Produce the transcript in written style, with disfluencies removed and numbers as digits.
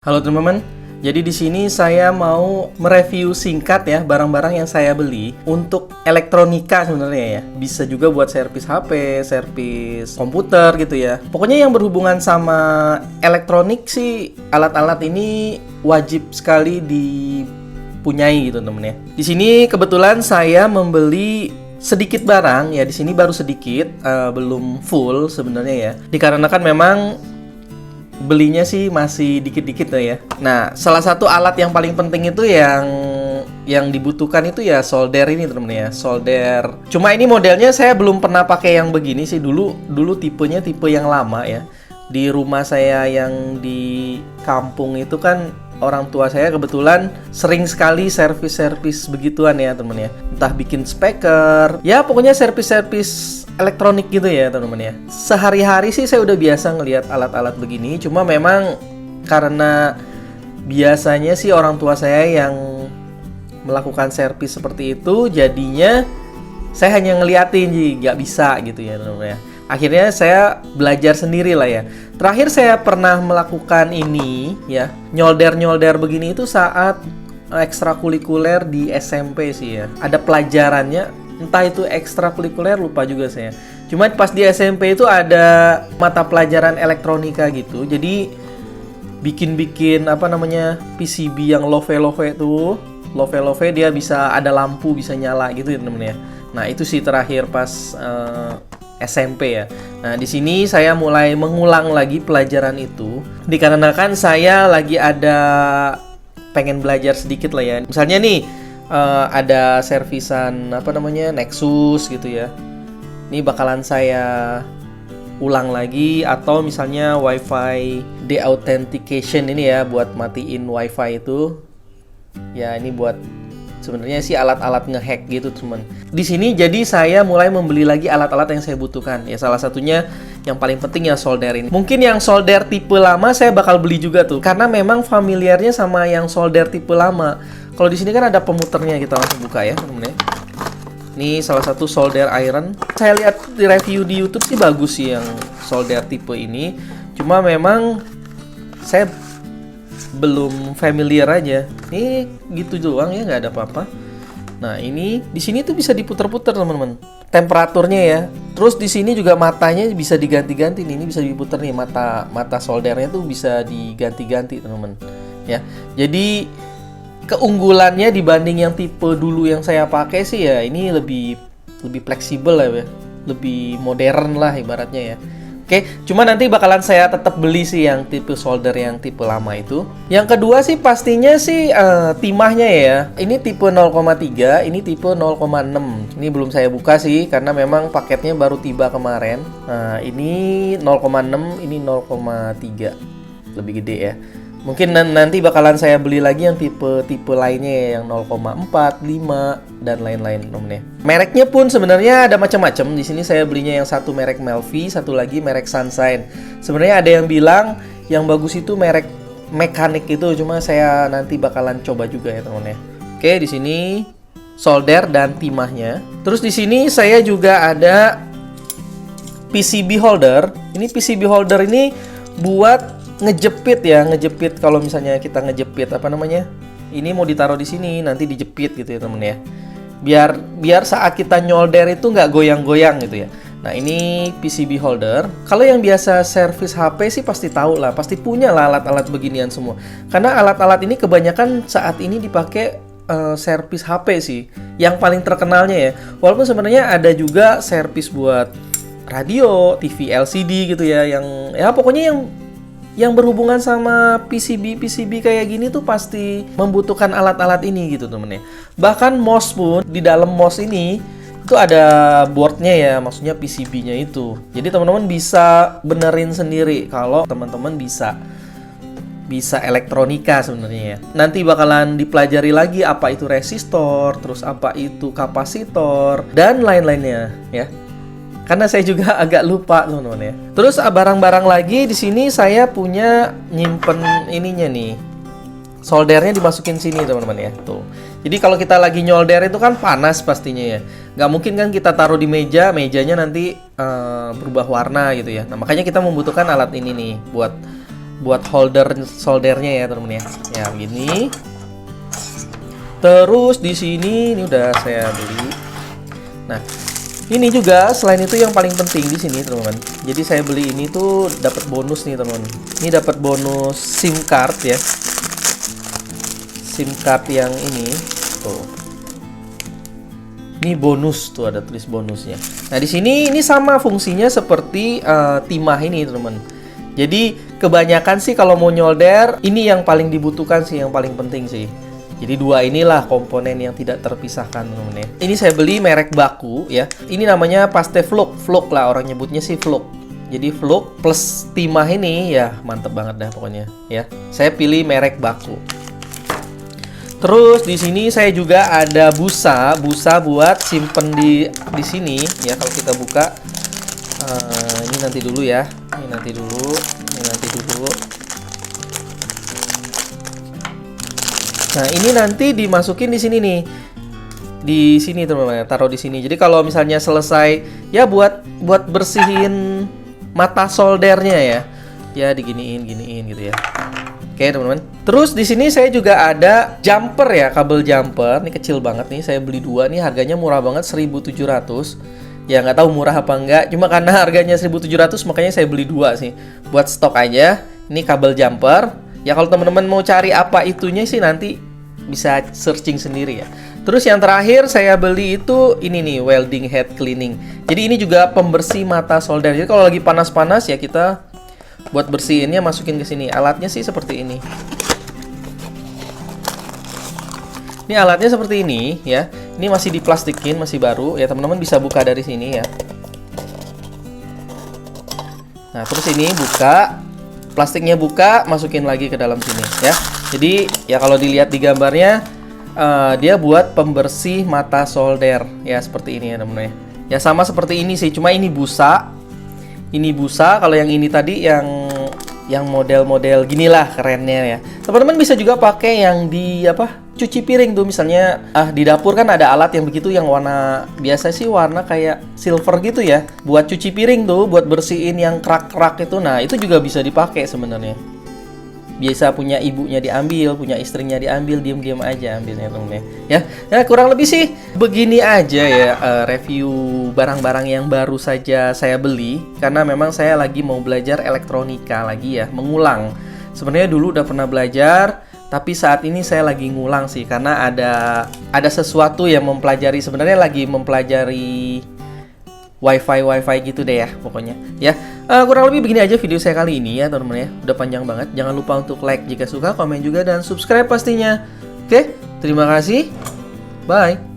Halo teman-teman, jadi di sini saya mau mereview singkat ya barang-barang yang saya beli untuk elektronika sebenarnya ya. Bisa juga buat servis HP, servis komputer gitu ya. Pokoknya yang berhubungan sama elektronik sih, alat-alat ini wajib sekali dipunyai gitu teman-teman ya. Di sini kebetulan saya membeli sedikit barang ya, di sini baru sedikit, belum full sebenarnya ya. Dikarenakan memang belinya sih masih dikit-dikit lah ya. Nah, salah satu alat yang paling penting itu yang dibutuhkan itu ya solder ini teman-teman ya. Solder. Cuma ini modelnya saya belum pernah pakai yang begini sih. Dulu tipenya tipe yang lama ya. Di rumah saya yang di kampung itu kan orang tua saya kebetulan sering sekali servis-servis begituan ya teman ya. Entah bikin speaker, ya pokoknya servis-servis elektronik gitu ya teman-teman ya. Sehari-hari sih saya udah biasa ngelihat alat-alat begini. Cuma memang karena biasanya sih orang tua saya yang melakukan servis seperti itu, jadinya saya hanya ngeliatin sih, nggak bisa gitu ya teman-teman ya. Akhirnya saya belajar sendiri lah ya. Terakhir saya pernah melakukan ini ya, nyolder-nyolder begini itu saat ekstrakurikuler di SMP sih ya. Ada pelajarannya, entah itu ekstrakurikuler lupa juga saya. Cuma pas di SMP itu ada mata pelajaran elektronika gitu. Jadi bikin-bikin PCB yang love-love tuh. Love-love dia bisa ada lampu, bisa nyala gitu ya teman-teman ya. Nah, itu sih terakhir pas SMP ya. Nah, di sini saya mulai mengulang lagi pelajaran itu dikarenakan saya lagi ada pengen belajar sedikit lah ya. Misalnya nih ada servisan Nexus gitu ya. Ini bakalan saya ulang lagi, atau misalnya WiFi deauthentication ini ya buat matiin WiFi itu. Ya, ini buat sebenarnya sih alat-alat ngehack gitu teman. Di sini jadi saya mulai membeli lagi alat-alat yang saya butuhkan. Ya salah satunya yang paling penting ya solder ini. Mungkin yang solder tipe lama saya bakal beli juga tuh, karena memang familiarnya sama yang solder tipe lama. Kalau di sini kan ada pemuternya, kita langsung buka ya teman-teman. Ini salah satu solder iron. Saya lihat di review di YouTube sih bagus sih yang solder tipe ini. Cuma memang saya belum familiar aja. Ini gitu doang ya, nggak ada apa-apa. Nah, ini di sini tuh bisa diputer-puter teman-teman. Temperaturnya ya. Terus di sini juga matanya bisa diganti-ganti nih. Ini bisa diputer nih, mata soldernya tuh bisa diganti-ganti teman-teman. Ya. Jadi keunggulannya dibanding yang tipe dulu yang saya pakai sih ya, ini lebih fleksibel lah ya. Lebih modern lah ibaratnya ya. Oke, cuma nanti bakalan saya tetap beli sih yang tipe solder yang tipe lama itu. Yang kedua sih pastinya sih timahnya ya. Ini tipe 0,3, ini tipe 0,6. Ini belum saya buka sih karena memang paketnya baru tiba kemarin. Nah, ini 0,6, ini 0,3. Lebih gede ya. Mungkin nanti bakalan saya beli lagi yang tipe lainnya ya, yang 0,4, 5 dan lain-lain nomornya. Mereknya pun sebenarnya ada macam-macam. Di sini saya belinya yang satu merek Melvi, satu lagi merek Sunshine. Sebenarnya ada yang bilang yang bagus itu merek mekanik itu, cuma saya nanti bakalan coba juga ya teman-teman ya. Oke, di sini solder dan timahnya. Terus di sini saya juga ada PCB holder. Ini PCB holder ini buat ngejepit ya, ngejepit kalau misalnya kita ngejepit ini mau ditaruh di sini, nanti dijepit gitu ya temen ya. Biar saat kita nyolder itu nggak goyang-goyang gitu ya. Nah, ini PCB holder. Kalau yang biasa servis HP sih pasti tahu lah, pasti punya lah alat-alat beginian semua. Karena alat-alat ini kebanyakan saat ini dipakai servis HP sih. Yang paling terkenalnya ya. Walaupun sebenarnya ada juga servis buat radio, TV LCD gitu ya, yang ya pokoknya yang berhubungan sama PCB kayak gini tuh pasti membutuhkan alat-alat ini gitu temen ya. Bahkan mouse pun, di dalam mouse ini itu ada boardnya ya, maksudnya PCB-nya itu. Jadi teman-teman bisa benerin sendiri kalau teman-teman bisa elektronika sebenarnya ya. Nanti bakalan dipelajari lagi apa itu resistor, terus apa itu kapasitor dan lain-lainnya ya. Karena saya juga agak lupa teman-teman ya. Terus barang-barang lagi di sini saya punya nyimpen ininya nih. Soldernya dimasukin sini teman-teman ya. Tuh. Jadi kalau kita lagi nyolder itu kan panas pastinya ya. Nggak mungkin kan kita taruh di mejanya nanti berubah warna gitu ya. Nah, makanya kita membutuhkan alat ini nih buat buat soldernya ya teman-teman ya. Ya begini. Terus di sini ini udah saya beli. Nah, ini juga selain itu yang paling penting di sini teman-teman. Jadi saya beli ini tuh dapat bonus nih teman-teman. Ini dapat bonus SIM card ya. SIM card yang ini tuh. Ini bonus tuh, ada tulis bonusnya. Nah di sini ini sama fungsinya seperti timah ini teman-teman. Jadi kebanyakan sih kalau mau nyolder ini yang paling dibutuhkan sih, yang paling penting sih. Jadi dua inilah komponen yang tidak terpisahkan teman-teman ya. Ini saya beli merek baku ya. Ini namanya Pasteflux, Flux lah orang nyebutnya sih Flux. Jadi Flux plus timah ini ya mantep banget dah pokoknya ya. Saya pilih merek baku. Terus di sini saya juga ada busa buat simpen di sini ya. Kalau kita buka ini nanti dulu ya. Ini nanti dulu. Nah, ini nanti dimasukin di sini nih. Di sini teman-teman, taruh di sini. Jadi kalau misalnya selesai ya buat bersihin mata soldernya ya. Ya diginiin gitu ya. Oke teman-teman. Terus di sini saya juga ada jumper ya, kabel jumper. Ini kecil banget nih, saya beli dua nih, harganya murah banget 1.700. Ya nggak tahu murah apa enggak, cuma karena harganya 1.700 makanya saya beli dua sih. Buat stok aja. Ini kabel jumper. Ya kalau teman-teman mau cari apa itunya sih nanti bisa searching sendiri ya. Terus yang terakhir saya beli itu ini nih, welding head cleaning. Jadi ini juga pembersih mata solder. Jadi kalau lagi panas-panas ya kita buat bersihinnya masukin ke sini. Alatnya sih seperti ini. Ini alatnya seperti ini ya. Ini masih diplastikin, masih baru ya, teman-teman bisa buka dari sini ya. Nah, terus ini buka, plastiknya buka, masukin lagi ke dalam sini ya. Jadi ya kalau dilihat di gambarnya dia buat pembersih mata solder ya, seperti ini ya teman-teman ya. Ya sama seperti ini sih, cuma ini busa. Ini busa, kalau yang ini tadi yang model-model ginilah kerennya ya. Teman-teman bisa juga pakai yang di cuci piring tuh, misalnya di dapur kan ada alat yang begitu yang warna biasa sih warna kayak silver gitu ya. Buat cuci piring tuh, buat bersihin yang kerak-kerak itu. Nah, itu juga bisa dipakai sebenarnya. Biasa punya ibunya diambil, punya istrinya diambil, diam-diam aja ambilnya temen ya. Nah, kurang lebih sih begini aja ya review barang-barang yang baru saja saya beli, karena memang saya lagi mau belajar elektronika lagi ya, mengulang. Sebenarnya dulu udah pernah belajar, tapi saat ini saya lagi ngulang sih karena ada sesuatu yang mempelajari, sebenarnya lagi mempelajari wifi gitu deh ya pokoknya ya. Kurang lebih begini aja video saya kali ini ya teman-teman ya, udah panjang banget. Jangan lupa untuk like jika suka, komen juga, dan subscribe pastinya. Oke, terima kasih, bye.